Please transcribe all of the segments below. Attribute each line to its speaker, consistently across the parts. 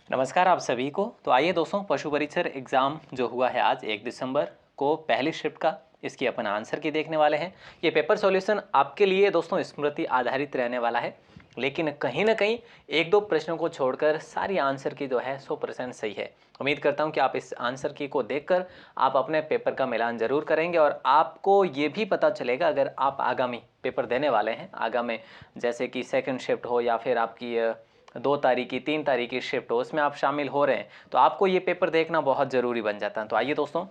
Speaker 1: नमस्कार आप सभी को। तो आइए दोस्तों, पशु परीक्षर एग्ज़ाम जो हुआ है आज 1 दिसंबर को पहली शिफ्ट का, इसकी अपन आंसर की देखने वाले हैं। ये पेपर सॉल्यूशन आपके लिए दोस्तों स्मृति आधारित रहने वाला है, लेकिन कहीं ना कहीं एक दो प्रश्नों को छोड़कर सारी आंसर की जो है 100% सही है। उम्मीद करता हूँ कि आप इस आंसर की को देखकर आप अपने पेपर का मिलान जरूर करेंगे और आपको ये भी पता चलेगा, अगर आप आगामी पेपर देने वाले हैं आगामी, जैसे कि सेकंड शिफ्ट हो या फिर आपकी 2 तारीख की 3 तारीख की शिफ्ट हो, उसमें आप शामिल हो रहे हैं तो आपको ये पेपर देखना बहुत ज़रूरी बन जाता है। तो आइए दोस्तों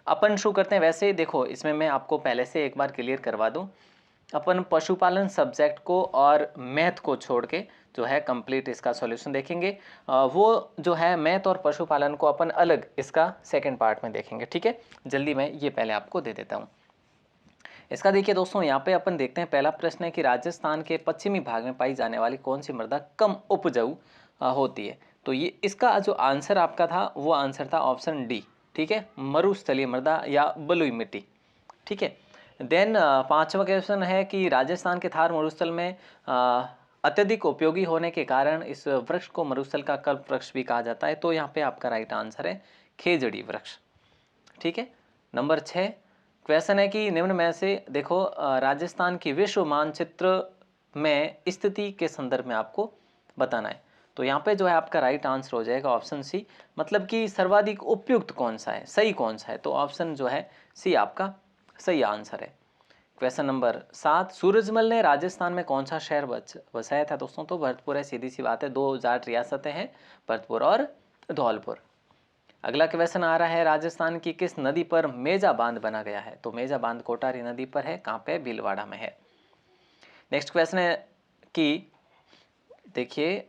Speaker 1: अपन शुरू करते हैं। वैसे देखो, इसमें मैं आपको पहले से एक बार क्लियर करवा दूं, अपन पशुपालन सब्जेक्ट को और मैथ को छोड़ के जो है कंप्लीट इसका सॉल्यूशन देखेंगे। वो जो है मैथ और पशुपालन को अपन अलग इसका सेकंड पार्ट में देखेंगे। ठीक है, जल्दी मैं ये पहले आपको दे देता हूँ। इसका देखिए दोस्तों, यहाँ पे अपन देखते हैं। पहला प्रश्न है कि राजस्थान के पश्चिमी भाग में पाई जाने वाली कौन सी मृदा कम उपजाऊ होती है। तो ये इसका जो आंसर आपका था वो आंसर था ऑप्शन डी। ठीक है, मरुस्थलीय मृदा या बलुई मिट्टी। ठीक है, देन पांचवा क्वेश्चन है कि राजस्थान के थार मरुस्थल में अत्यधिक उपयोगी होने के कारण इस वृक्ष को मरुस्थल का कल्प वृक्ष भी कहा जाता है। तो यहाँ पे आपका राइट आंसर है खेजड़ी वृक्ष। ठीक है, नंबर 6 क्वेश्चन है कि निम्न में से देखो, राजस्थान की विश्व मानचित्र में स्थिति के संदर्भ में आपको बताना है। तो यहाँ पे जो है आपका राइट आंसर हो जाएगा ऑप्शन सी, मतलब कि सर्वाधिक उपयुक्त कौन सा है, सही कौन सा है। तो ऑप्शन जो है सी आपका सही आंसर है। क्वेश्चन नंबर 7, सूरजमल ने राजस्थान में कौन सा शहर बसाया था दोस्तों। तो भरतपुर है, सीधी सी बात है। 2 जाट रियासतें हैं, भरतपुर और धौलपुर। अगला क्वेश्चन आ रहा है, राजस्थान की किस नदी पर मेजा बांध बना गया है। तो मेजा बांध कोटारी नदी पर है, कहाँ पे, भीलवाड़ा में है। नेक्स्ट क्वेश्चन है कि देखिए,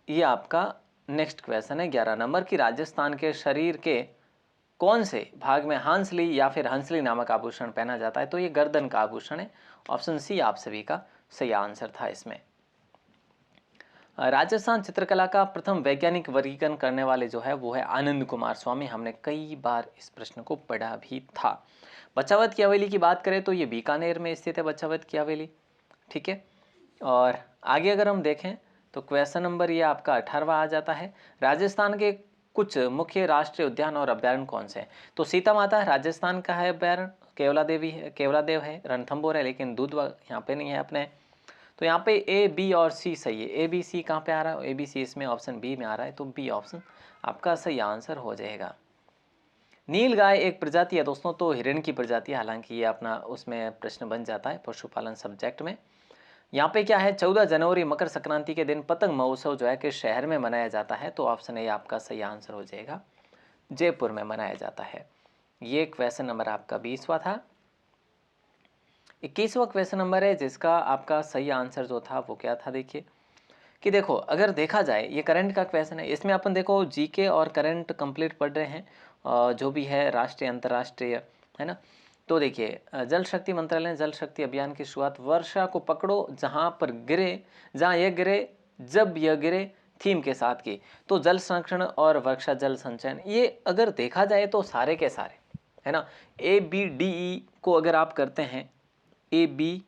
Speaker 1: ये आपका नेक्स्ट क्वेश्चन है 11 नंबर की राजस्थान के शरीर के कौन से भाग में हंसली या फिर हंसली नामक आभूषण पहना जाता है। तो ये गर्दन का आभूषण है। ऑप्शन सी आप सभी का सही आंसर था इसमें। राजस्थान चित्रकला का प्रथम वैज्ञानिक वर्गीकरण करने वाले जो है वो है आनंद कुमार स्वामी। हमने कई बार इस प्रश्न को पढ़ा भी था। बचावत की हवेली की बात करें तो ये बीकानेर में स्थित है, बचावत की हवेली। ठीक है, और आगे अगर हम देखें तो क्वेश्चन नंबर ये आपका 18वां आ जाता है, राजस्थान के कुछ मुख्य राष्ट्रीय उद्यान और अभ्यारण्य कौन से हैं। तो सीता माता राजस्थान का है अभ्यारण्य, केवला देवी है, केवला देव है, रणथंभौर है, लेकिन दूधवा यहाँ पे नहीं है अपने। तो यहाँ पे ए बी और सी सही है। ए बी सी कहाँ पे आ रहा है, ए बी सी इसमें ऑप्शन बी में आ रहा है, तो बी ऑप्शन आपका सही आंसर हो जाएगा। नील गाय एक प्रजाति है दोस्तों, तो हिरण की प्रजाति है, हालांकि ये अपना उसमें प्रश्न बन जाता है पशुपालन सब्जेक्ट में। यहाँ पे क्या है, 14 जनवरी मकर संक्रांति के दिन पतंग महोत्सव जो है कि शहर में मनाया जाता है। तो ऑप्शन ए आपका सही आंसर हो जाएगा, जयपुर में मनाया जाता है। ये क्वेश्चन नंबर आपका 20वां था। 21वां क्वेश्चन नंबर है जिसका आपका सही आंसर जो था वो क्या था। देखिए कि देखो, अगर देखा जाए ये करंट का क्वेश्चन है, इसमें अपन देखो जीके और करंट कंप्लीट पढ़ रहे हैं, जो भी है राष्ट्रीय अंतर्राष्ट्रीय, है ना। तो देखिए, जल शक्ति मंत्रालय ने जल शक्ति अभियान की शुरुआत वर्षा को पकड़ो जहाँ पर गिरे, जहाँ यह गिरे, जब यह गिरे थीम के साथ की। तो जल संरक्षण और वर्षा जल संचयन, ये अगर देखा जाए तो सारे के सारे, है ना, ए बी डी ई को अगर आप करते हैं ए बी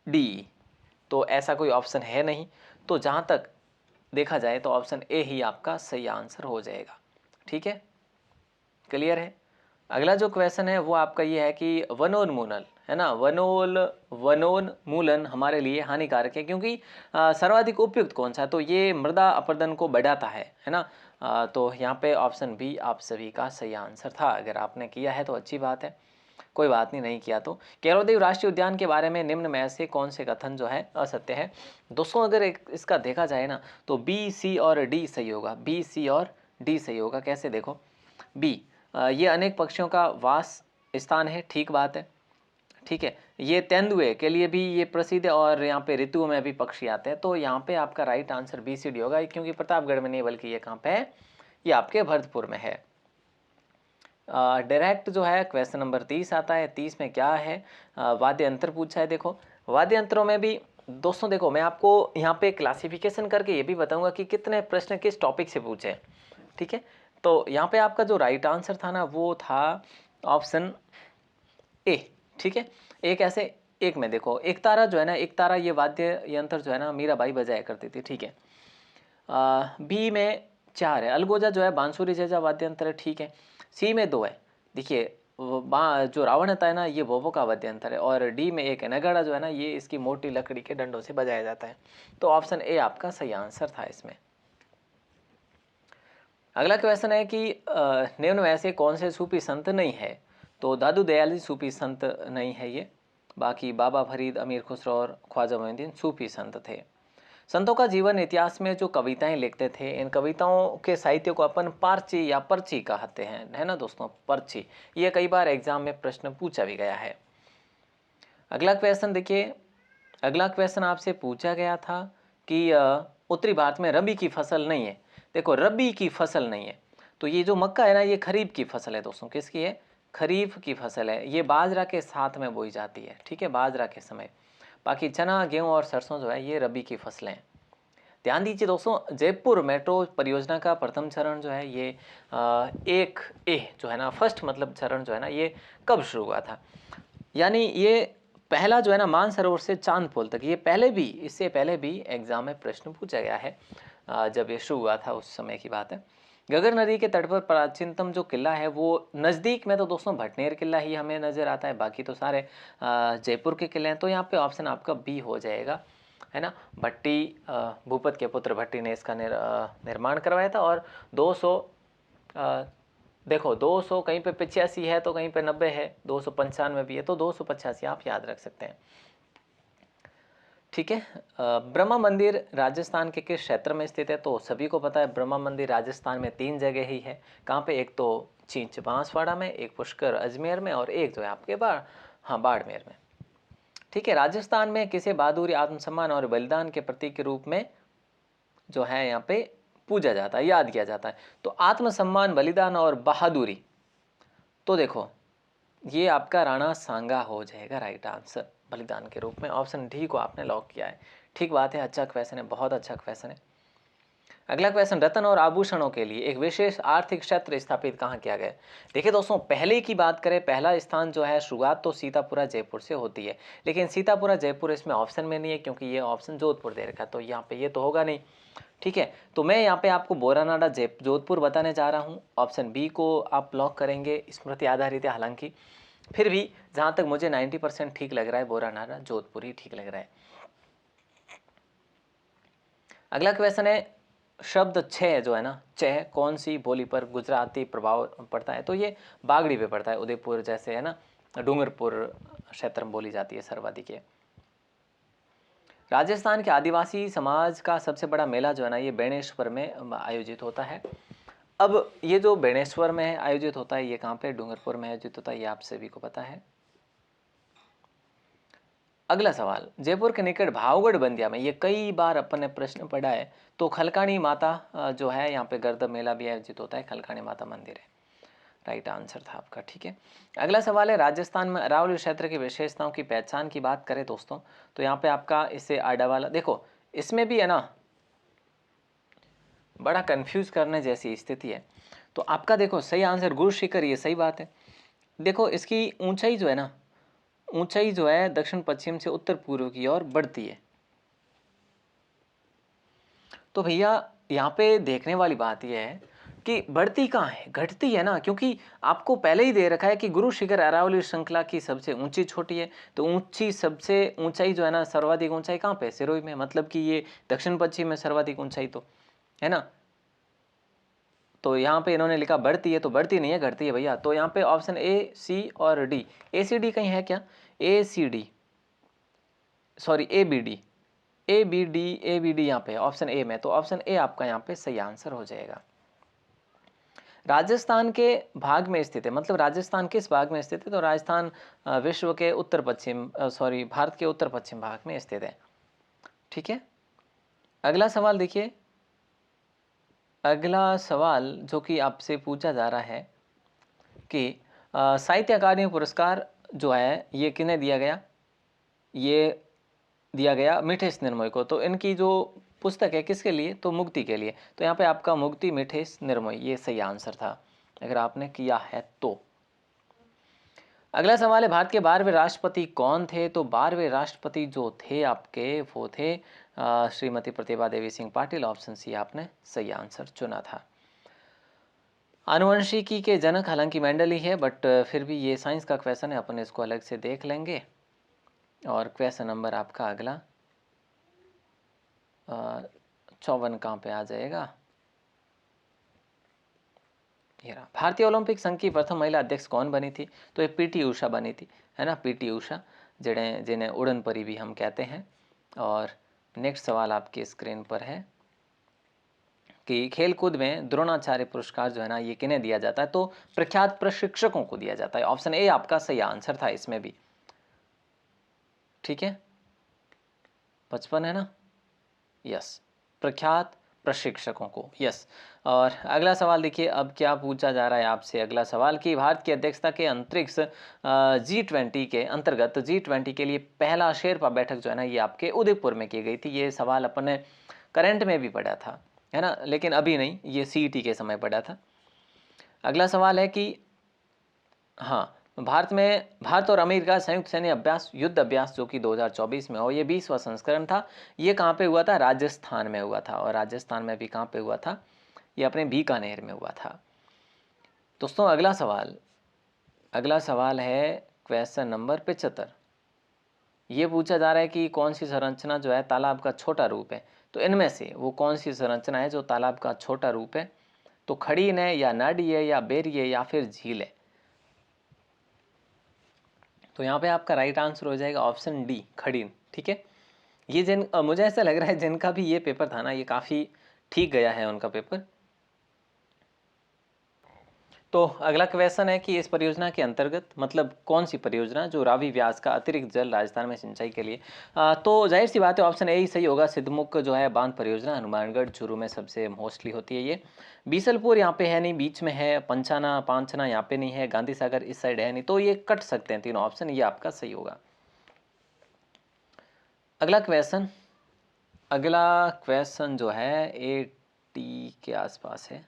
Speaker 1: डी, तो ऐसा कोई ऑप्शन है नहीं। तो जहाँ तक देखा जाए तो ऑप्शन ए ही आपका सही आंसर हो जाएगा। ठीक है, क्लियर है। अगला जो क्वेश्चन है वो आपका ये है कि वनोन्मूलन, है ना, वनोन्मूलन हमारे लिए हानिकारक है क्योंकि सर्वाधिक उपयुक्त कौन सा है। तो ये मृदा अपरदन को बढ़ाता है ना। तो यहाँ पे ऑप्शन बी आप सभी का सही आंसर था। अगर आपने किया है तो अच्छी बात है, कोई बात नहीं, नहीं किया तो। केवलादेव राष्ट्रीय उद्यान के बारे में निम्न में से कौन से कथन जो है असत्य है। दोस्तों अगर इसका देखा जाए ना तो बी सी और डी सही होगा, बी सी और डी सही होगा। कैसे, देखो बी, ये अनेक पक्षियों का वास स्थान है, ठीक बात है। ठीक है, ये तेंदुए के लिए भी ये प्रसिद्ध है और यहाँ पे ऋतुओं में भी पक्षी आते हैं। तो यहाँ पे आपका right answer B C D होगा, क्योंकि प्रतापगढ़ में नहीं बल्कि ये कहाँ पे है, ये आपके भरतपुर में है। डायरेक्ट जो है क्वेश्चन नंबर 30 आता है। 30 में क्या है, वाद्य यंत्र पूछा है। देखो वाद्य यंत्रों में भी दोस्तों देखो, मैं आपको यहाँ पे क्लासिफिकेशन करके ये भी बताऊंगा कि कितने प्रश्न किस टॉपिक से पूछे। ठीक है, तो यहाँ पे आपका जो राइट आंसर था ना वो था ऑप्शन ए। ठीक है, एक ऐसे, एक में देखो एक तारा जो है ना, एक तारा ये वाद्य यंत्र जो है ना मीराबाई बजाया करती थी। ठीक है, बी में 4 है, अलगोजा जो है बांसुरी जैसा वाद्य यंत्र है, ठीक है। सी में 2 है, देखिए जो रावण होता है ना ये वोवो का वाद्य यंत्र है, और डी में 1 है, नगाड़ा जो है ना ये इसकी मोटी लकड़ी के डंडों से बजाया जाता है। तो ऑप्शन ए आपका सही आंसर था इसमें। अगला क्वेश्चन है कि निम्न में से कौन से सूफी संत नहीं है? तो दादू दयाल जी सूफी संत नहीं है ये, बाकी बाबा फरीद, अमीर खुसरो और ख्वाजा मोइनुद्दीन सूफी संत थे। संतों का जीवन इतिहास में जो कविताएं लिखते थे, इन कविताओं के साहित्य को अपन पार्ची या पर्ची कहते हैं, है ना दोस्तों, पर्ची। ये कई बार एग्जाम में प्रश्न पूछा भी गया है। अगला क्वेश्चन देखिए, अगला क्वेश्चन आपसे पूछा गया था कि उत्तरी भारत में रबी की फसल नहीं है। देखो रबी की फसल नहीं है, तो ये जो मक्का है ना ये खरीफ की फसल है दोस्तों। किसकी है? खरीफ की फसल है। ये बाजरा के साथ में बोई जाती है, ठीक है, बाजरा के समय। बाकी चना, गेहूं और सरसों जो है ये रबी की फसलें हैं। ध्यान दीजिए दोस्तों, जयपुर मेट्रो परियोजना का प्रथम चरण जो है ये 1A जो है ना, फर्स्ट मतलब चरण जो है ना ये कब शुरू हुआ था? यानी ये पहला जो है ना मानसरोवर से चांदपोल तक, ये पहले भी, इससे पहले भी एग्जाम में प्रश्न पूछा गया है। जब ये शुरू हुआ था उस समय की बात है। गगर नदी के तट पर प्राचीनतम जो किला है वो नज़दीक में तो दोस्तों भटनेर किला ही हमें नज़र आता है, बाकी तो सारे जयपुर के किले हैं। तो यहाँ पे ऑप्शन आपका बी हो जाएगा, है ना। भट्टी, भूपत के पुत्र भट्टी ने इसका निर्माण करवाया था। और 200 देखो 200 कहीं पे 85 है तो कहीं पे 90 है, 295 भी है तो 285 आप याद रख सकते हैं, ठीक है। ब्रह्मा मंदिर राजस्थान के किस क्षेत्र में स्थित है? तो सभी को पता है ब्रह्मा मंदिर राजस्थान में 3 जगह ही है। कहाँ पे? एक तो चींच बांसवाड़ा में, एक पुष्कर अजमेर में, और एक जो है आपके बाड़मेर में, ठीक है। राजस्थान में किसे बहादुरी, आत्मसम्मान और बलिदान के प्रतीक के रूप में जो है यहाँ पे पूजा जाता है, याद किया जाता है? तो आत्मसम्मान, बलिदान और बहादुरी, तो देखो ये आपका राणा सांगा हो जाएगा राइट आंसर बलिदान के रूप में। ऑप्शन डी को आपने लॉक किया है, ठीक बात है, अच्छा क्वेश्चन है, बहुत अच्छा क्वेश्चन है। अगला क्वेश्चन, रत्न और आभूषणों के लिए एक विशेष आर्थिक क्षेत्र स्थापित कहाँ किया गया? देखिए दोस्तों, पहले की बात करें, पहला स्थान जो है शुरुआत तो सीतापुरा जयपुर से होती है, लेकिन सीतापुरा जयपुर इसमें ऑप्शन में नहीं है क्योंकि ये ऑप्शन जोधपुर दे रखा है, तो यहाँ पे ये तो होगा नहीं, ठीक है। तो मैं यहाँ पे आपको बोरानाडा जोधपुर बताने जा रहा हूँ। ऑप्शन बी को आप लॉक करेंगे, स्मृति आधारित है हालांकि, फिर भी जहाँ तक मुझे 90% ठीक लग रहा है बोरानाडा जोधपुर ही ठीक लग रहा है। अगला क्वेश्चन है, शब्द छह जो है ना, छह कौन सी बोली पर गुजराती प्रभाव पड़ता है? तो ये बागड़ी पे पड़ता है, उदयपुर जैसे है ना, डूंगरपुर क्षेत्र में बोली जाती है सर्वाधिक है। राजस्थान के आदिवासी समाज का सबसे बड़ा मेला जो है ना ये बेणेश्वर में आयोजित होता है। अब ये जो बेणेश्वर में आयोजित होता है ये कहाँ पे? डूंगरपुर में आयोजित होता है, ये आप सभी को पता है। अगला सवाल, जयपुर के निकट भावगढ़ बंदिया में, ये कई बार अपन ने प्रश्न पढ़ा है, तो खलकाणी माता जो है यहाँ पे गर्द मेला भी आयोजित होता है, खलकाणी माता मंदिर है, राइट आंसर था आपका, ठीक है। अगला सवाल है, राजस्थान में अरावली क्षेत्र की विशेषताओं की पहचान की बात करें दोस्तों, तो यहाँ पे आपका इससे आडावाला, देखो इसमें भी है ना बड़ा कंफ्यूज करने जैसी स्थिति है। तो आपका देखो सही आंसर गुरु शिखर, ये सही बात है। देखो इसकी ऊंचाई जो है ना, ऊंचाई जो है दक्षिण पश्चिम से उत्तर पूर्व की ओर बढ़ती है। तो भैया यहाँ पे देखने वाली बात यह है कि बढ़ती कहाँ है, घटती है ना, क्योंकि आपको पहले ही दे रखा है कि गुरु शिखर अरावली श्रृंखला की सबसे ऊंची चोटी है। तो ऊंची सबसे ऊंचाई जो है ना, सर्वाधिक ऊंचाई कहाँ पे? सिरोही में, मतलब कि ये दक्षिण पश्चिम में सर्वाधिक ऊंचाई, तो है ना। तो यहाँ पे इन्होंने लिखा बढ़ती है, तो बढ़ती नहीं है, घटती है भैया। तो यहाँ पे ऑप्शन ए, सी और डी, ए सी डी कहीं है क्या? A C D, sorry A B D, A B D, A B D यहाँ पे ऑप्शन ए में, तो ऑप्शन ए आपका यहाँ पे सही आंसर हो जाएगा। राजस्थान के भाग में स्थित है, मतलब राजस्थान किस भाग में स्थित है? तो राजस्थान विश्व के उत्तर पश्चिम, सॉरी भारत के उत्तर पश्चिम भाग में स्थित है, ठीक है। अगला सवाल देखिए, अगला सवाल जो कि आपसे पूछा जा रहा है कि साहित्य अकादमी पुरस्कार जो है ये किन्हें दिया गया? ये दिया गया मिठेश निर्मोही को। तो इनकी जो पुस्तक है किसके लिए? तो मुक्ति के लिए। तो यहाँ पे आपका मुक्ति मिठेश निर्मोही, ये सही आंसर था अगर आपने किया है तो। अगला सवाल है, भारत के 12वें राष्ट्रपति कौन थे? तो 12वें राष्ट्रपति जो थे आपके वो थे श्रीमती प्रतिभा देवी सिंह पाटिल, ऑप्शन सी आपने सही आंसर चुना था। आनुवंशिकी के जनक हालांकि मेंडल ही है, बट फिर भी ये साइंस का क्वेश्चन है, अपन इसको अलग से देख लेंगे। और क्वेश्चन नंबर आपका अगला 54 कहाँ पे आ जाएगा, ये रहा। भारतीय ओलंपिक संघ की प्रथम महिला अध्यक्ष कौन बनी थी? तो ये पीटी उषा बनी थी, है ना, पीटी उषा, जिन्हें उड़न परी भी हम कहते हैं। और नेक्स्ट सवाल आपकी स्क्रीन पर है कि खेलकूद में द्रोणाचार्य पुरस्कार जो है ना, ये किन्हें दिया जाता है? तो प्रख्यात प्रशिक्षकों को दिया जाता है। ऑप्शन ए आपका सही आंसर था इसमें भी, ठीक है, 55 है ना, यस, प्रख्यात प्रशिक्षकों को, यस। और अगला सवाल देखिए, अब क्या पूछा जा रहा है आपसे अगला सवाल कि भारत की अध्यक्षता के अंतरिक्ष G20 के अंतर्गत G20 के लिए पहला शेरपा बैठक जो है ना, ये आपके उदयपुर में की गई थी। ये सवाल अपन ने करंट में भी पढ़ा था, है ना, लेकिन अभी नहीं, ये CET के समय पढ़ा था। अगला सवाल है कि हाँ, भारत और अमेरिका संयुक्त सैन्य अभ्यास, युद्ध अभ्यास जो कि 2024 में हो, ये 20वां संस्करण था। ये कहाँ पे हुआ था? राजस्थान में हुआ था। और राजस्थान में भी कहाँ पे हुआ था? ये अपने बीकानेर में हुआ था। दोस्तों अगला सवाल है क्वेश्चन नंबर 75। ये पूछा जा रहा है कि कौन सी संरचना जो है तालाब का छोटा रूप है? तो इनमें से वो कौन सी संरचना है जो तालाब का छोटा रूप है? तो खड़ीन है, या नाडी है, या बेरी है, या फिर झील है? तो यहाँ पे आपका राइट आंसर हो जाएगा ऑप्शन डी, खड़ीन, ठीक है। ये मुझे ऐसा लग रहा है जिनका भी ये पेपर था ना, ये काफ़ी ठीक गया है उनका पेपर। तो अगला क्वेश्चन है कि इस परियोजना के अंतर्गत, मतलब कौन सी परियोजना जो रावी व्यास का अतिरिक्त जल राजस्थान में सिंचाई के लिए, तो जाहिर सी बात है ऑप्शन ए ही सही होगा। सिद्धमुख जो है बांध परियोजना हनुमानगढ़ चूरू में सबसे मोस्टली होती है ये। बीसलपुर यहाँ पे है नहीं, बीच में है। पांचना यहाँ पे नहीं है। गांधी सागर इस साइड है नहीं, तो ये कट सकते हैं तीनों ऑप्शन, ये आपका सही होगा। अगला क्वेश्चन जो है 80 के आसपास है,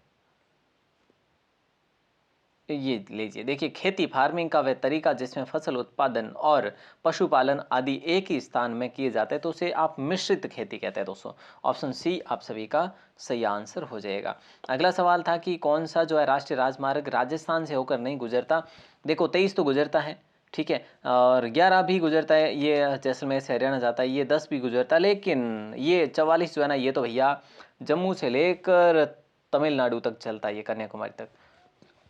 Speaker 1: ये लीजिए। देखिए, खेती फार्मिंग का वह तरीका जिसमें फसल उत्पादन और पशुपालन आदि एक ही स्थान में किए जाते हैं, तो उसे आप मिश्रित खेती कहते हैं दोस्तों। ऑप्शन सी आप सभी का सही आंसर हो जाएगा। अगला सवाल था कि कौन सा जो है राष्ट्रीय राजमार्ग राजस्थान से होकर नहीं गुजरता? देखो, 23 तो गुजरता है, ठीक है, और 11 भी गुजरता है, ये जैसलमेर से हरियाणा जाता है। ये 10 भी गुजरता है, लेकिन ये 44 जो है ना, ये तो भैया जम्मू से लेकर तमिलनाडु तक चलता है, ये कन्याकुमारी तक।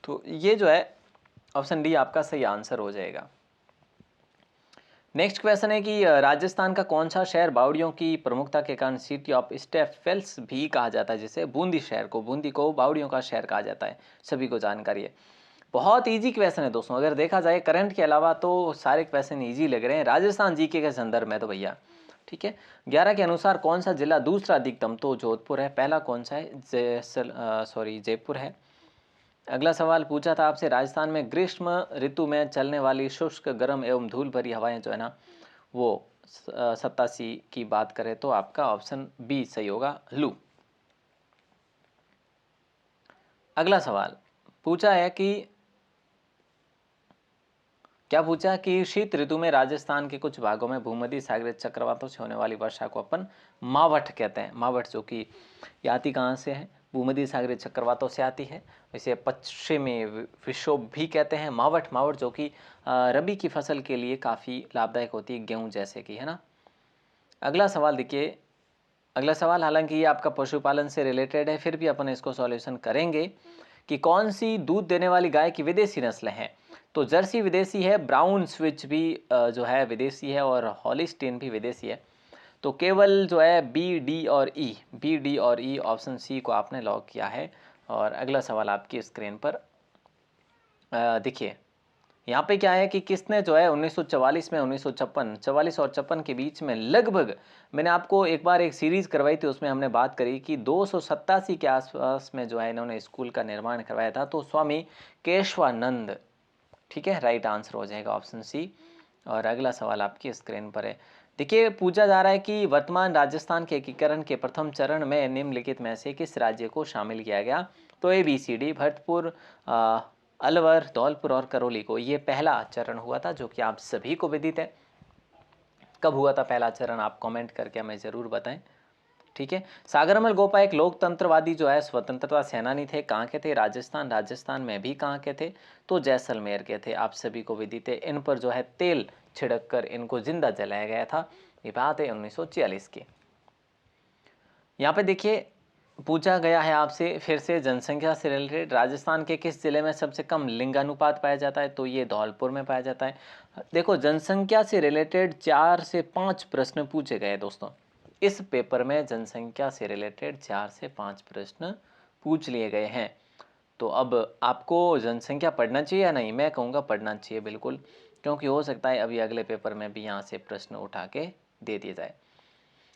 Speaker 1: तो ये जो है ऑप्शन डी आपका सही आंसर हो जाएगा। नेक्स्ट क्वेश्चन है कि राजस्थान का कौन सा शहर बावड़ियों की प्रमुखता के कारण सिटी ऑफ स्टेफेल्स भी कहा जाता है? जिसे बूंदी को बावड़ियों का शहर कहा जाता है, सभी को जानकारी है। बहुत इजी क्वेश्चन है दोस्तों, अगर देखा जाए करंट के अलावा तो सारे क्वेश्चन इजी लग रहे हैं राजस्थान जीके के संदर्भ में तो भैया, ठीक है। 11 के अनुसार कौन सा जिला दूसरा अधिकतम? तो जोधपुर है। पहला कौन सा है? जयपुर है। अगला सवाल पूछा था आपसे, राजस्थान में ग्रीष्म ऋतु में चलने वाली शुष्क, गर्म एवं धूल भरी हवाएं जो है ना, वो 87 की बात करें तो आपका ऑप्शन बी सही होगा, लू। अगला सवाल पूछा है कि क्या पूछा कि शीत ऋतु में राजस्थान के कुछ भागों में भूमध्य सागरीय चक्रवातों से होने वाली वर्षा को अपन मावठ कहते हैं। मावठ जो कि आती कहाँ से है? भूमध्य सागरीय चक्रवातों से आती है। इसे पश्चिमी विक्षोभ भी कहते हैं। मावठ जो कि रबी की फसल के लिए काफ़ी लाभदायक होती है, गेहूँ जैसे कि, है ना। अगला सवाल देखिए, अगला सवाल हालांकि ये आपका पशुपालन से रिलेटेड है, फिर भी अपन इसको सॉल्यूशन करेंगे कि कौन सी दूध देने वाली गाय की विदेशी नस्लें हैं? तो जर्सी विदेशी है, ब्राउन स्विच भी जो है विदेशी है, और हॉलिस्टीन भी विदेशी है। तो केवल जो है बी डी और ई ऑप्शन सी को आपने लॉक किया है। और अगला सवाल आपकी स्क्रीन पर देखिए, यहाँ पे क्या है कि किसने जो है 1944 में 44 और 56 के बीच में लगभग, मैंने आपको एक बार एक सीरीज़ करवाई थी, उसमें हमने बात करी कि 287 के आसपास में जो है इन्होंने स्कूल का निर्माण करवाया था। तो स्वामी केशवानंद, ठीक है, राइट आंसर हो जाएगा ऑप्शन सी। और अगला सवाल आपकी स्क्रीन पर है। देखिए, पूछा जा रहा है कि वर्तमान राजस्थान के एकीकरण के प्रथम चरण में निम्नलिखित में से किस राज्य को शामिल किया गया? तो ABCD, भरतपुर, अलवर, धौलपुर और करौली को। ये पहला चरण हुआ था जो कि आप सभी को विदित है। कब हुआ था पहला चरण, आप कमेंट करके हमें ज़रूर बताएं। ठीक है। सागरमल गोपा एक लोकतंत्रवादी जो है स्वतंत्रता सेनानी थे। कहाँ के थे? राजस्थान। राजस्थान में भी कहाँ के थे? तो जैसलमेर के थे। आप सभी को विदित है। इन पर जो है तेल छिड़क कर इनको जिंदा जलाया गया था। ये बात है 1946 की। यहाँ पे देखिए पूछा गया है आपसे फिर से जनसंख्या से रिलेटेड, राजस्थान के किस जिले में सबसे कम लिंगानुपात पाया जाता है? तो ये धौलपुर में पाया जाता है। देखो जनसंख्या से रिलेटेड 4 से 5 प्रश्न पूछे गए दोस्तों। इस पेपर में जनसंख्या से रिलेटेड 4 से 5 प्रश्न पूछ लिए गए हैं। तो अब आपको जनसंख्या पढ़ना चाहिए या नहीं? मैं कहूँगा पढ़ना चाहिए बिल्कुल, क्योंकि हो सकता है अभी अगले पेपर में भी यहाँ से प्रश्न उठा के दे दिए जाए।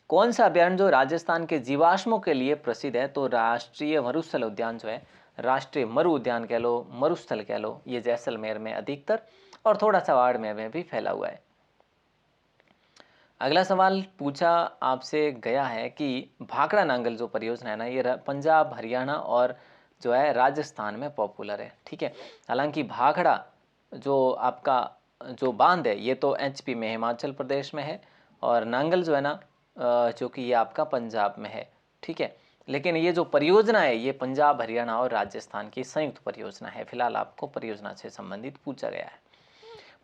Speaker 1: कौन सा अभ्यारण्य जो राजस्थान के जीवाश्मों के लिए प्रसिद्ध है? तो राष्ट्रीय मरुस्थल उद्यान जो है, राष्ट्रीय मरु उद्यान कह लो, मरुस्थल कह लो, ये जैसलमेर में अधिकतर और थोड़ा सा बाड़मेर में भी फैला हुआ है। अगला सवाल पूछा आपसे गया है कि भाखड़ा नांगल जो परियोजना है ना, ये पंजाब, हरियाणा और जो है राजस्थान में पॉपुलर है। ठीक है। हालांकि भाखड़ा जो आपका जो बांध है ये तो एचपी में, हिमाचल प्रदेश में है, और नांगल जो है ना जो कि ये आपका पंजाब में है। ठीक है। लेकिन ये जो परियोजना है ये पंजाब, हरियाणा और राजस्थान की संयुक्त परियोजना है। फिलहाल आपको परियोजना से संबंधित पूछा गया है।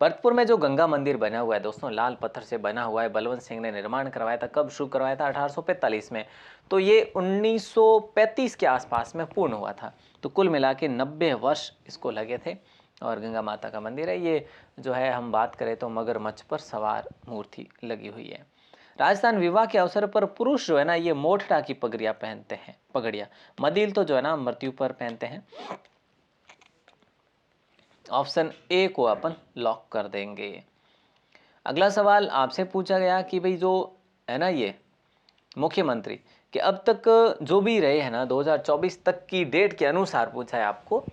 Speaker 1: भरतपुर में जो गंगा मंदिर बना हुआ है दोस्तों, लाल पत्थर से बना हुआ है, बलवंत सिंह ने निर्माण करवाया था। कब शुरू करवाया था? 1845 में। तो ये 1935 के आसपास में पूर्ण हुआ था। तो कुल मिला के 90 वर्ष इसको लगे थे। और गंगा माता का मंदिर है ये, जो है हम बात करें तो मगरमच्छ पर सवार मूर्ति लगी हुई है। राजस्थान विवाह के अवसर पर पुरुष जो है ना ये मोठड़ा की पगड़ियाँ पहनते हैं, पगड़ियाँ। मदिल तो जो है ना मृत्यु पर पहनते हैं। ऑप्शन ए को अपन लॉक कर देंगे। अगला सवाल आपसे पूछा गया कि भाई जो है ना ये मुख्यमंत्री कि अब तक जो भी रहे हैं ना 2024 तक की डेट के अनुसार पूछा है आपको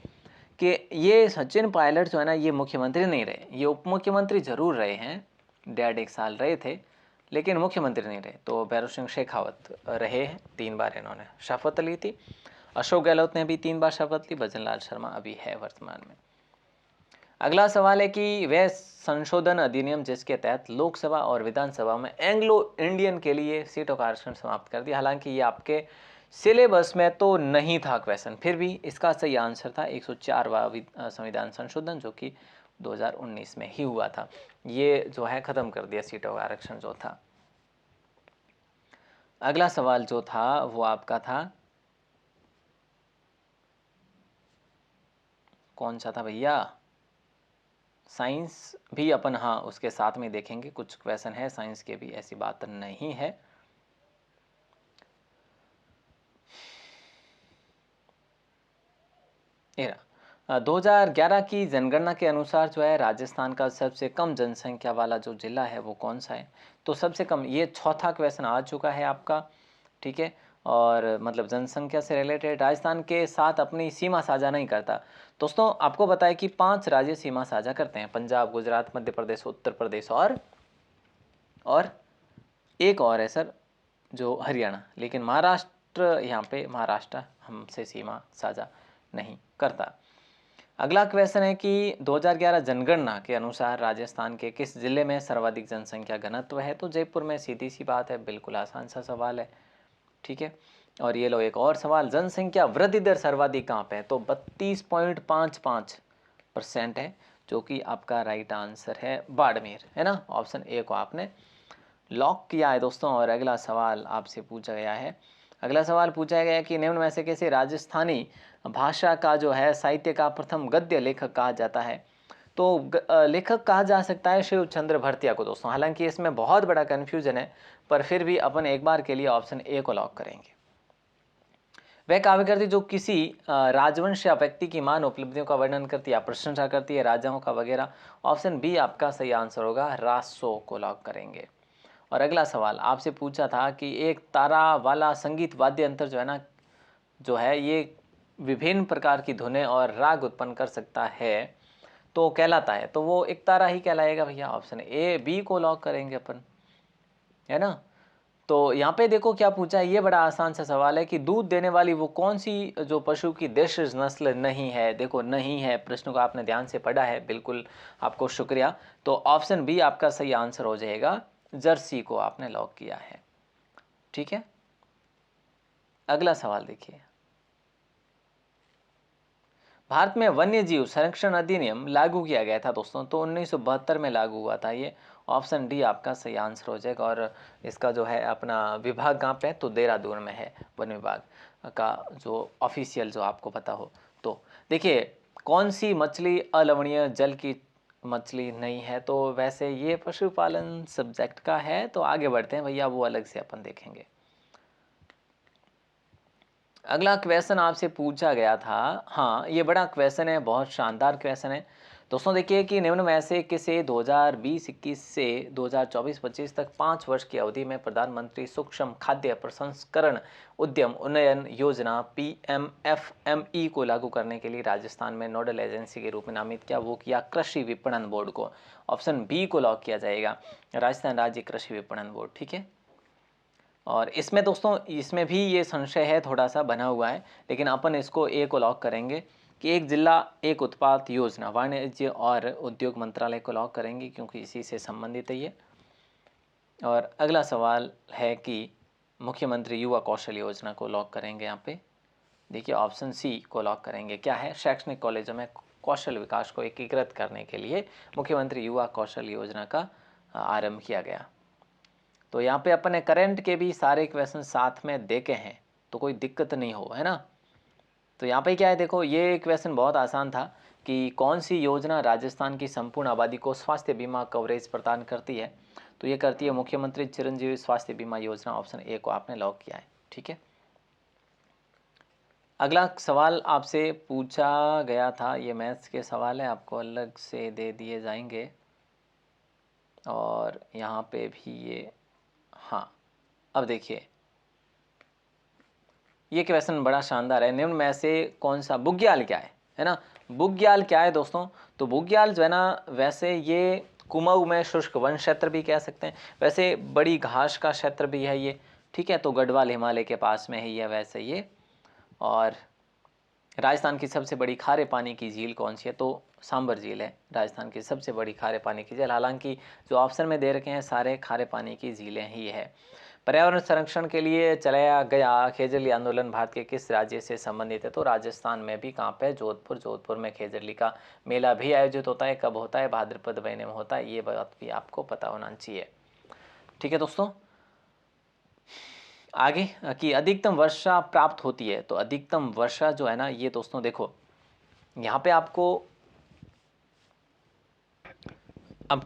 Speaker 1: कि ये सचिन पायलट जो है ना ये मुख्यमंत्री नहीं रहे, ये उप मुख्यमंत्री जरूर रहे हैं, 1.5 साल रहे थे, लेकिन मुख्यमंत्री नहीं रहे। तो भैरव सिंह शेखावत रहे हैं, 3 बार इन्होंने शपथ ली थी। अशोक गहलोत ने भी 3 बार शपथ ली। भजनलाल शर्मा अभी है वर्तमान में। अगला सवाल है कि वह संशोधन अधिनियम जिसके तहत लोकसभा और विधानसभा में एंग्लो इंडियन के लिए सीटों का आरक्षण समाप्त कर दिया। हालांकि ये आपके सिलेबस में तो नहीं था क्वेश्चन, फिर भी इसका सही आंसर था 104वां संविधान संशोधन, जो कि 2019 में ही हुआ था। ये जो है खत्म कर दिया सीटों का आरक्षण जो था। अगला सवाल जो था वो आपका था, कौन सा था भैया? साइंस भी अपन हाँ उसके साथ में देखेंगे, कुछ क्वेश्चन है साइंस के भी, ऐसी बात नहीं है। एरा 2011 की जनगणना के अनुसार जो है राजस्थान का सबसे कम जनसंख्या वाला जो जिला है वो कौन सा है? तो सबसे कम, ये चौथा क्वेश्चन आ चुका है आपका। ठीक है। और मतलब जनसंख्या से रिलेटेड राजस्थान के साथ अपनी सीमा साझा नहीं करता। दोस्तों आपको बताया कि 5 राज्य सीमा साझा करते हैं, पंजाब, गुजरात, मध्य प्रदेश, उत्तर प्रदेश और एक और है सर जो हरियाणा। लेकिन महाराष्ट्र, यहाँ पे महाराष्ट्र हमसे सीमा साझा नहीं करता। अगला क्वेश्चन है कि 2011 जनगणना के अनुसार राजस्थान के किस जिले में सर्वाधिक जनसंख्या घनत्व है? तो जयपुर में। सीधी सी बात है, बिल्कुल आसान सा सवाल है। ठीक है। और ये लो एक और सवाल, जनसंख्या वृद्धि दर सर्वाधिक कहाँ पे है? तो 32.55% है, जो कि आपका राइट आंसर है बाड़मेर, है ना। ऑप्शन ए को आपने लॉक किया है दोस्तों। और अगला सवाल आपसे पूछा गया है, अगला सवाल पूछा गया है कि निम्न में से कैसे राजस्थानी भाषा का जो है साहित्य का प्रथम गद्य लेखक कहा जाता है? तो लेखक कहा जा सकता है शिव चंद्र भरतिया को दोस्तों। हालांकि इसमें बहुत बड़ा कन्फ्यूजन है, पर फिर भी अपन एक बार के लिए ऑप्शन ए को लॉक करेंगे। वह काव्यकृति जो किसी राजवंश या व्यक्ति की मान उपलब्धियों का वर्णन करती है, प्रशंसा करती है, राजाओं का वगैरह। ऑप्शन बी आपका सही आंसर होगा, रासो को लॉक करेंगे। और अगला सवाल आपसे पूछा था कि एक तारा वाला संगीत वाद्य यंत्र जो है ना, जो है ये विभिन्न प्रकार की धुनें और राग उत्पन्न कर सकता है तो कहलाता है, तो वो एक तारा ही कहलाएगा भैया। ऑप्शन ए बी को लॉक करेंगे अपन, है ना। तो यहाँ पे देखो क्या पूछा है, ये बड़ा आसान सा सवाल है कि दूध देने वाली वो कौन सी जो पशु की देशी नस्ल नहीं है? देखो नहीं है, प्रश्न को आपने ध्यान से पढ़ा है, बिल्कुल आपको शुक्रिया। तो ऑप्शन बी आपका सही आंसर हो जाएगा, जर्सी को आपने लॉक किया है। ठीक है, अगला सवाल देखिए, भारत में वन्य जीव संरक्षण अधिनियम लागू किया गया था दोस्तों, तो 1972 में लागू हुआ था ये। ऑप्शन डी आपका सही आंसर हो जाएगा। और इसका जो है अपना विभाग कहाँ पे है, तो देहरादून में है, वन विभाग का जो ऑफिशियल जो आपको पता हो। तो देखिए, कौन सी मछली अलवणीय जल की मछली नहीं है, तो वैसे ये पशुपालन सब्जेक्ट का है, तो आगे बढ़ते हैं भैया, वो अलग से अपन देखेंगे। अगला क्वेश्चन आपसे पूछा गया था, हाँ ये बड़ा क्वेश्चन है, बहुत शानदार क्वेश्चन है दोस्तों। देखिए कि निम्न में से किसे 2020-21 से 2024-25 तक 5 वर्ष की अवधि में प्रधानमंत्री सूक्ष्म खाद्य प्रसंस्करण उद्यम उन्नयन योजना PMFME को लागू करने के लिए राजस्थान में नोडल एजेंसी के रूप में नामित किया, वो किया कृषि विपणन बोर्ड को। ऑप्शन बी को लॉक किया जाएगा, राजस्थान राज्य कृषि विपणन बोर्ड। ठीक है, और इसमें दोस्तों इसमें भी ये संशय है, थोड़ा सा बना हुआ है, लेकिन अपन इसको ए को लॉक करेंगे कि एक जिला एक उत्पाद योजना वाणिज्य और उद्योग मंत्रालय को लॉक करेंगे, क्योंकि इसी से संबंधित है ये। और अगला सवाल है कि मुख्यमंत्री युवा कौशल योजना को लॉक करेंगे। यहाँ पे देखिए ऑप्शन सी को लॉक करेंगे। क्या है, शैक्षणिक कॉलेजों में कौशल विकास को एकीकृत करने के लिए मुख्यमंत्री युवा कौशल योजना का आरंभ किया गया। तो यहाँ पे अपन ने करंट के भी सारे क्वेश्चन साथ में देखे हैं, तो कोई दिक्कत नहीं हो, है ना। तो यहाँ पे क्या है, देखो ये क्वेश्चन बहुत आसान था कि कौन सी योजना राजस्थान की संपूर्ण आबादी को स्वास्थ्य बीमा कवरेज प्रदान करती है, तो ये करती है मुख्यमंत्री चिरंजीवी स्वास्थ्य बीमा योजना। ऑप्शन ए को आपने लॉक किया है। ठीक है, अगला सवाल आपसे पूछा गया था, ये मैथ्स के सवाल है, आपको अलग से दे दिए जाएंगे। और यहाँ पे भी ये, हाँ अब देखिए ये क्वेश्चन बड़ा शानदार है, निम्न में से कौन सा बुग्याल क्या है ना। बुग्याल क्या है दोस्तों, तो बुग्याल जो है ना, वैसे ये कुमाऊं में शुष्क वन क्षेत्र भी कह सकते हैं, वैसे बड़ी घास का क्षेत्र भी है ये। ठीक है, तो गढ़वाल हिमालय के पास में ही है वैसे ये। और राजस्थान की सबसे बड़ी खारे पानी की झील कौन सी है, तो सांबर झील है राजस्थान की सबसे बड़ी खारे पानी की झील। हालांकि जो ऑप्शन में दे रखे हैं सारे खारे पानी की झीलें ही है। पर्यावरण संरक्षण के लिए चलाया गया खेजरली आंदोलन भारत के किस राज्य से संबंधित है, तो राजस्थान में भी कहाँ पे, जोधपुर। जोधपुर में खेजरली का मेला भी आयोजित होता है। कब होता है, भाद्रपद महीने में होता है, ये बात भी आपको पता होना चाहिए। ठीक है दोस्तों, आगे कि अधिकतम वर्षा प्राप्त होती है, तो अधिकतम वर्षा जो है ना, ये दोस्तों देखो यहाँ पे आपको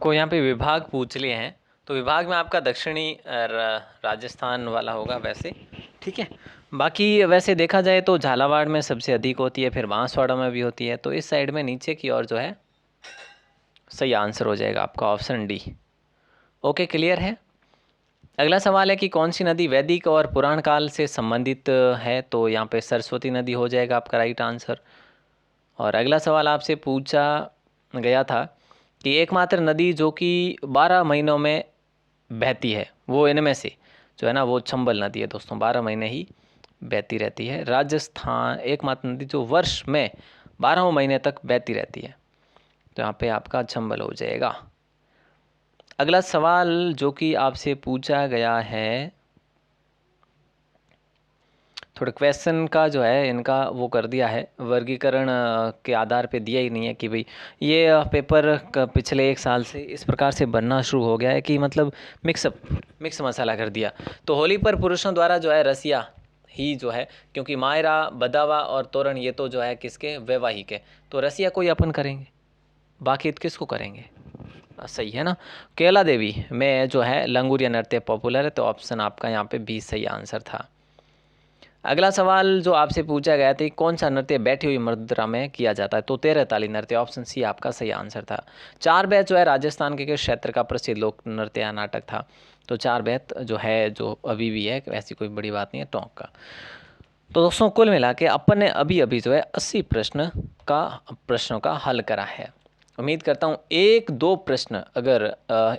Speaker 1: यहाँ पे विभाग पूछ लिए हैं, तो विभाग में आपका दक्षिणी राजस्थान वाला होगा वैसे। ठीक है, बाकी वैसे देखा जाए तो झालावाड़ में सबसे अधिक होती है, फिर बांसवाड़ा में भी होती है, तो इस साइड में नीचे की ओर जो है सही आंसर हो जाएगा आपका ऑप्शन डी। ओके, क्लियर है। अगला सवाल है कि कौन सी नदी वैदिक और पुराण काल से संबंधित है, तो यहाँ पे सरस्वती नदी हो जाएगा आपका राइट आंसर। और अगला सवाल आपसे पूछा गया था कि एकमात्र नदी जो कि 12 महीनों में बहती है, वो इनमें से जो है ना, वो चंबल नदी है दोस्तों, 12 महीने ही बहती रहती है। राजस्थान एकमात्र नदी जो वर्ष में 12 महीने तक बहती रहती है, तो यहाँ पे आपका चंबल हो जाएगा। अगला सवाल जो कि आपसे पूछा गया है, थोड़ा क्वेश्चन का जो है इनका वो कर दिया है, वर्गीकरण के आधार पे दिया ही नहीं है कि भाई ये पेपर पिछले 1 साल से इस प्रकार से बनना शुरू हो गया है कि मतलब मिक्स मसाला कर दिया। तो होली पर पुरुषों द्वारा जो है रसिया ही जो है, क्योंकि मायरा बदावा और तोरण ये तो जो है किसके, वैवाहिक है, तो रसिया को ही अपन करेंगे, बाकी किसको करेंगे। सही है ना, केला देवी में जो है लंगूरिया नृत्य पॉपुलर है, तो ऑप्शन आपका यहाँ पे 20 सही आंसर था। अगला सवाल जो आपसे पूछा गया था, कौन सा नृत्य बैठी हुई मुद्रा में किया जाता है, तो 13 ताली नृत्य। ऑप्शन सी आपका सही आंसर था। 4 बैत जो है राजस्थान के क्षेत्र का प्रसिद्ध लोक नृत्य या नाटक था, तो 4 बैत जो है जो अभी भी है, ऐसी कोई बड़ी बात नहीं है, टोंक का। तो दोस्तों कुल मिला के अपन ने अभी जो है 80 प्रश्नों का हल करा है। उम्मीद करता हूँ 1-2 प्रश्न अगर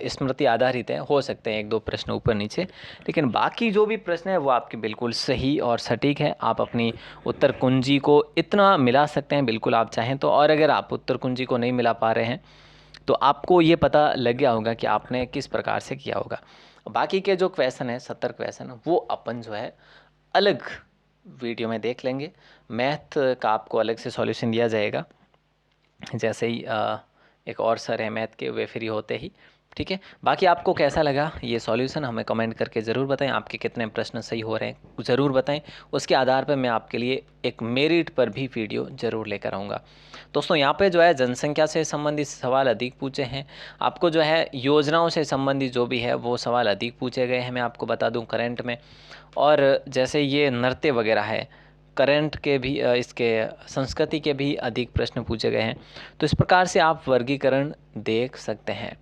Speaker 1: स्मृति आधारित है, हो सकते हैं 1-2 प्रश्न ऊपर नीचे, लेकिन बाकी जो भी प्रश्न है वो आपके बिल्कुल सही और सटीक है। आप अपनी उत्तर कुंजी को इतना मिला सकते हैं बिल्कुल आप चाहें तो, और अगर आप उत्तर कुंजी को नहीं मिला पा रहे हैं तो आपको ये पता लग गया होगा कि आपने किस प्रकार से किया होगा। बाकी के जो क्वेश्चन है 70 क्वेश्चन वो अपन जो है अलग वीडियो में देख लेंगे। मैथ का आपको अलग से सॉल्यूशन दिया जाएगा, जैसे ही एक और सर है मैथ के, वे फ्री होते ही, ठीक है। बाकी आपको कैसा लगा ये सॉल्यूशन हमें कमेंट करके ज़रूर बताएं, आपके कितने प्रश्न सही हो रहे हैं ज़रूर बताएं। उसके आधार पर मैं आपके लिए एक मेरिट पर भी वीडियो ज़रूर लेकर आऊँगा। दोस्तों यहाँ पे जो है जनसंख्या से संबंधित सवाल अधिक पूछे हैं, आपको जो है योजनाओं से संबंधित जो भी है वो सवाल अधिक पूछे गए हैं, मैं आपको बता दूँ करंट में। और जैसे ये नृत्य वगैरह है, करंट के भी इसके संस्कृति के भी अधिक प्रश्न पूछे गए हैं। तो इस प्रकार से आप वर्गीकरण देख सकते हैं।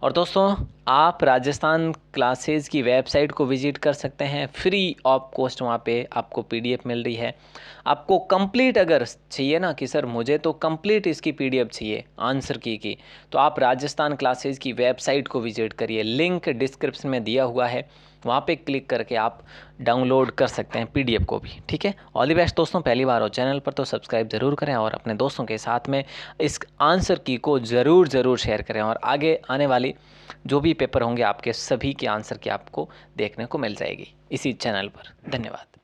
Speaker 1: और दोस्तों आप राजस्थान क्लासेज की वेबसाइट को विजिट कर सकते हैं, फ्री ऑफ कॉस्ट वहाँ पे आपको पीडीएफ मिल रही है। आपको कंप्लीट अगर चाहिए ना कि सर मुझे तो कंप्लीट इसकी पीडीएफ चाहिए आंसर की, तो आप राजस्थान क्लासेज की वेबसाइट को विजिट करिए, लिंक डिस्क्रिप्शन में दिया हुआ है, वहाँ पे क्लिक करके आप डाउनलोड कर सकते हैं पीडीएफ को भी, ठीक है। ऑल द बेस्ट दोस्तों, पहली बार हो चैनल पर तो सब्सक्राइब ज़रूर करें और अपने दोस्तों के साथ में इस आंसर की को ज़रूर शेयर करें, और आगे आने वाली जो भी पेपर होंगे आपके सभी के आंसर की आपको देखने को मिल जाएगी इसी चैनल पर। धन्यवाद।